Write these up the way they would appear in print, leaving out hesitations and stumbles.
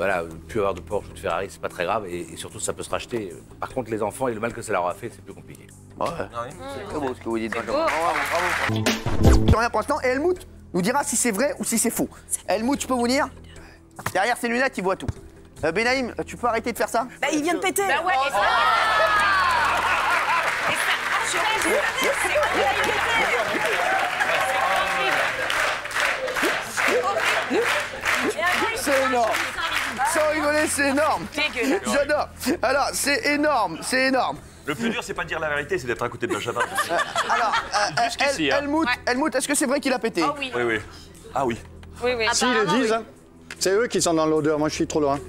voilà, plus avoir de Porsche ou de Ferrari, c'est pas très grave. Et surtout, ça peut se racheter. Par contre, les enfants et le mal que ça leur a fait, c'est plus compliqué. Ouais. C'est très beau ce que vous dites. Bravo. Rien pour l'instant. Et Helmut nous dira si c'est vrai ou si c'est faux. Helmut, je peux vous dire, derrière ses lunettes, il voit tout. Benaïm, tu peux arrêter de faire ça? Bah, il vient de péter. Bah ouais, et ça... C'est énorme. Sans rigoler, c'est énorme. J'adore. Alors, c'est énorme, c'est énorme. Le plus dur, c'est pas de dire la vérité, c'est d'être à côté de Benjamin. Alors, Helmut, est-ce que c'est vrai qu'il a pété? Oh oui. Oui, oui. Ah oui. Oui, oui. Si, ils le disent, hein. C'est eux qui sont dans l'odeur, moi je suis trop loin.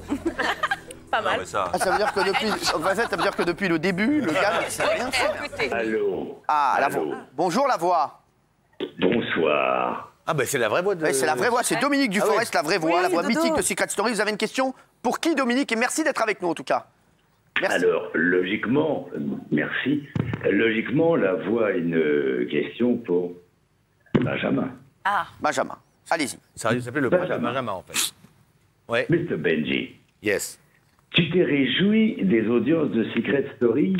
Pas Non, mal. mais ça... Ah, ça veut dire que depuis, en fait, ça veut dire que depuis le début, le gars, c'est rien fait. Allô. Ah, la Allô. voix. Bonjour la voix. Bonsoir. Ah, ben c'est la vraie voix de. Ouais, c'est la vraie voix, c'est Dominique Duforest, la vraie voix, Oui, la voix Dodo. mythique de Secret Story. Vous avez une question pour qui, Dominique? Et merci d'être avec nous en tout cas. Merci. Alors, logiquement, merci. Logiquement, la voix a une question pour Benjamin. Benjamin, allez-y. Ça aurait dû s'appeler le pote de Benjamin, en fait. Ouais. Mr. Benji, Yes. tu t'es réjoui des audiences de Secret Story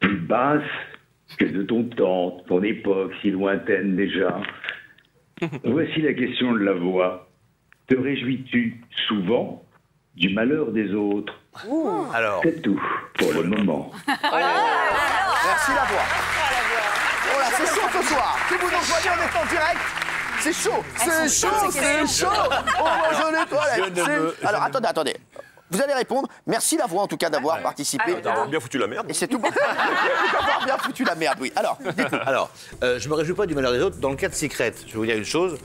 plus basses que de ton temps, ton époque si lointaine déjà. Voici la question de la voix. Te réjouis-tu souvent du malheur des autres? Alors. C'est tout pour le moment. Merci la voix. Oh là, c'est chaud ce soir. Si vous nous voyez, on est en direct. C'est chaud, c'est chaud, c'est chaud. On mange les toilettes. Alors attendez. Vous allez répondre. Merci la voix en tout cas d'avoir participé. D'avoir bien foutu la merde. Et c'est tout. D'avoir bien foutu la merde, oui. Alors, dites-nous. Alors, je me réjouis pas du malheur des autres. Dans le cas de Secret, je vais vous dire une chose.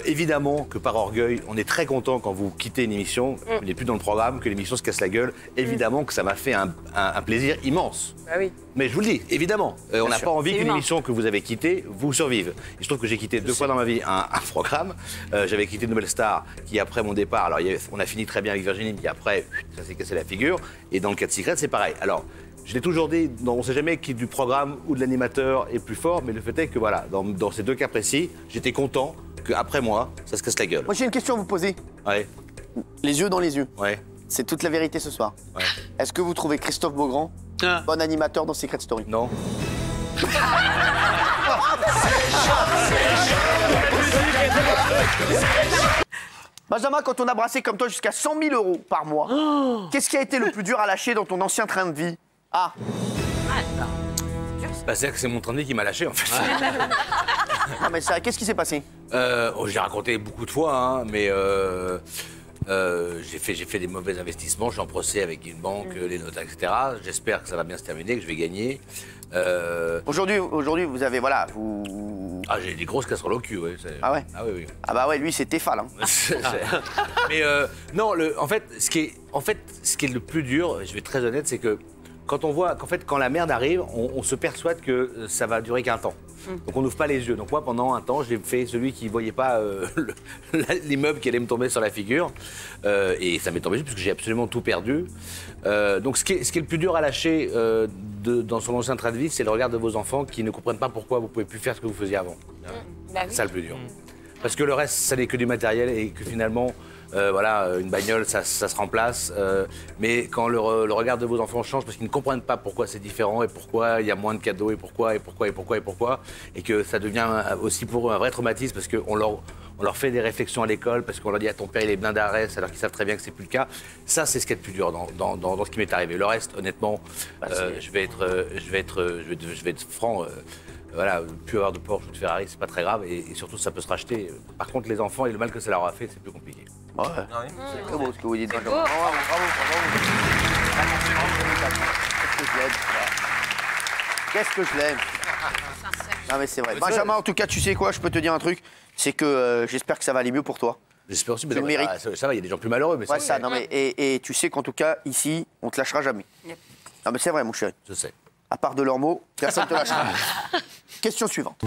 Évidemment que par orgueil, on est très content quand vous quittez une émission, vous n'êtes plus dans le programme, que l'émission se casse la gueule. Évidemment que ça m'a fait un plaisir immense. Bah oui. Mais je vous le dis, évidemment, on n'a sûr. pas envie C'est qu'une humain. émission que vous avez quittée vous survive. Il se trouve que j'ai quitté 2 fois dans ma vie un programme. J'avais quitté Nouvelle Star, qui après mon départ, alors on a fini très bien avec Virginie, puis après, ça s'est cassé la figure. Et dans le cas de Secret, c'est pareil. Alors, je l'ai toujours dit, on ne sait jamais qui du programme ou de l'animateur est plus fort, mais le fait est que voilà, dans ces 2 cas précis, j'étais content qu'après moi, ça se casse la gueule. Moi j'ai une question à vous poser. Ouais, Les yeux dans les yeux. ouais, C'est toute la vérité ce soir. ouais. Est-ce que vous trouvez Christophe Beaugrand bon animateur dans Secret Story? Non. Benjamin, quand on a brassé comme toi jusqu'à 100 000 € par mois, qu'est-ce qui a été le plus dur à lâcher dans ton ancien train de vie? Ah, Bah, c'est-à-dire que c'est mon train de vie qui m'a lâché, en fait. non mais ça, qu'est-ce qui s'est passé? Je l'ai raconté beaucoup de fois, hein, mais j'ai fait des mauvais investissements. Je suis en procès avec une banque, les notaires, etc. J'espère que ça va bien se terminer, que je vais gagner. Aujourd'hui, vous avez, voilà, vous... Ah, j'ai des grosses casseroles au cul, ouais. Ah ouais? Ah oui, oui. Ah bah ouais, lui, c'est Tefal, hein. Mais non, en fait, ce qui est le plus dur, je vais être très honnête, c'est que quand on voit qu'en fait, quand la merde arrive, on se persuade que ça va durer qu'un temps. Donc on n'ouvre pas les yeux. Donc moi, pendant un temps, j'ai fait celui qui ne voyait pas l'immeuble qui allait me tomber sur la figure. Et ça m'est tombé dessus parce que j'ai absolument tout perdu. Donc ce qui est le plus dur à lâcher dans son ancien train de vie, c'est le regard de vos enfants qui ne comprennent pas pourquoi vous ne pouvez plus faire ce que vous faisiez avant. Bah C'est oui. ça le plus dur. Parce que le reste, ça n'est que du matériel et que finalement, voilà, une bagnole, ça se remplace. Mais quand le regard de vos enfants change parce qu'ils ne comprennent pas pourquoi c'est différent et pourquoi il y a moins de cadeaux et pourquoi, et que ça devient aussi pour eux un vrai traumatisme parce qu'on leur fait des réflexions à l'école parce qu'on leur dit ah, ton père il est blindé d'arrêt alors qu'ils savent très bien que c'est plus le cas. Ça, c'est ce qui est le plus dur dans ce qui m'est arrivé. Le reste, honnêtement, je vais être franc. Voilà, plus avoir de Porsche ou de Ferrari, c'est pas très grave et surtout ça peut se racheter. Par contre, les enfants et le mal que ça leur a fait, c'est plus compliqué. Ouais. C'est très beau ce que vous dites, Benjamin. beau. Bravo. Qu'est-ce que je l'aime. Non mais c'est vrai. Benjamin, en tout cas, tu sais quoi, je peux te dire un truc, c'est que j'espère que ça va aller mieux pour toi. J'espère aussi, mais Tu le mérites. ça va, il y a des gens plus malheureux, mais Ouais, c'est ça, vrai. non mais, et tu sais qu'en tout cas, ici, on te lâchera jamais. Yep. Non mais c'est vrai, mon chéri. Je sais. À part de leurs mots, personne ne te lâchera. Question suivante.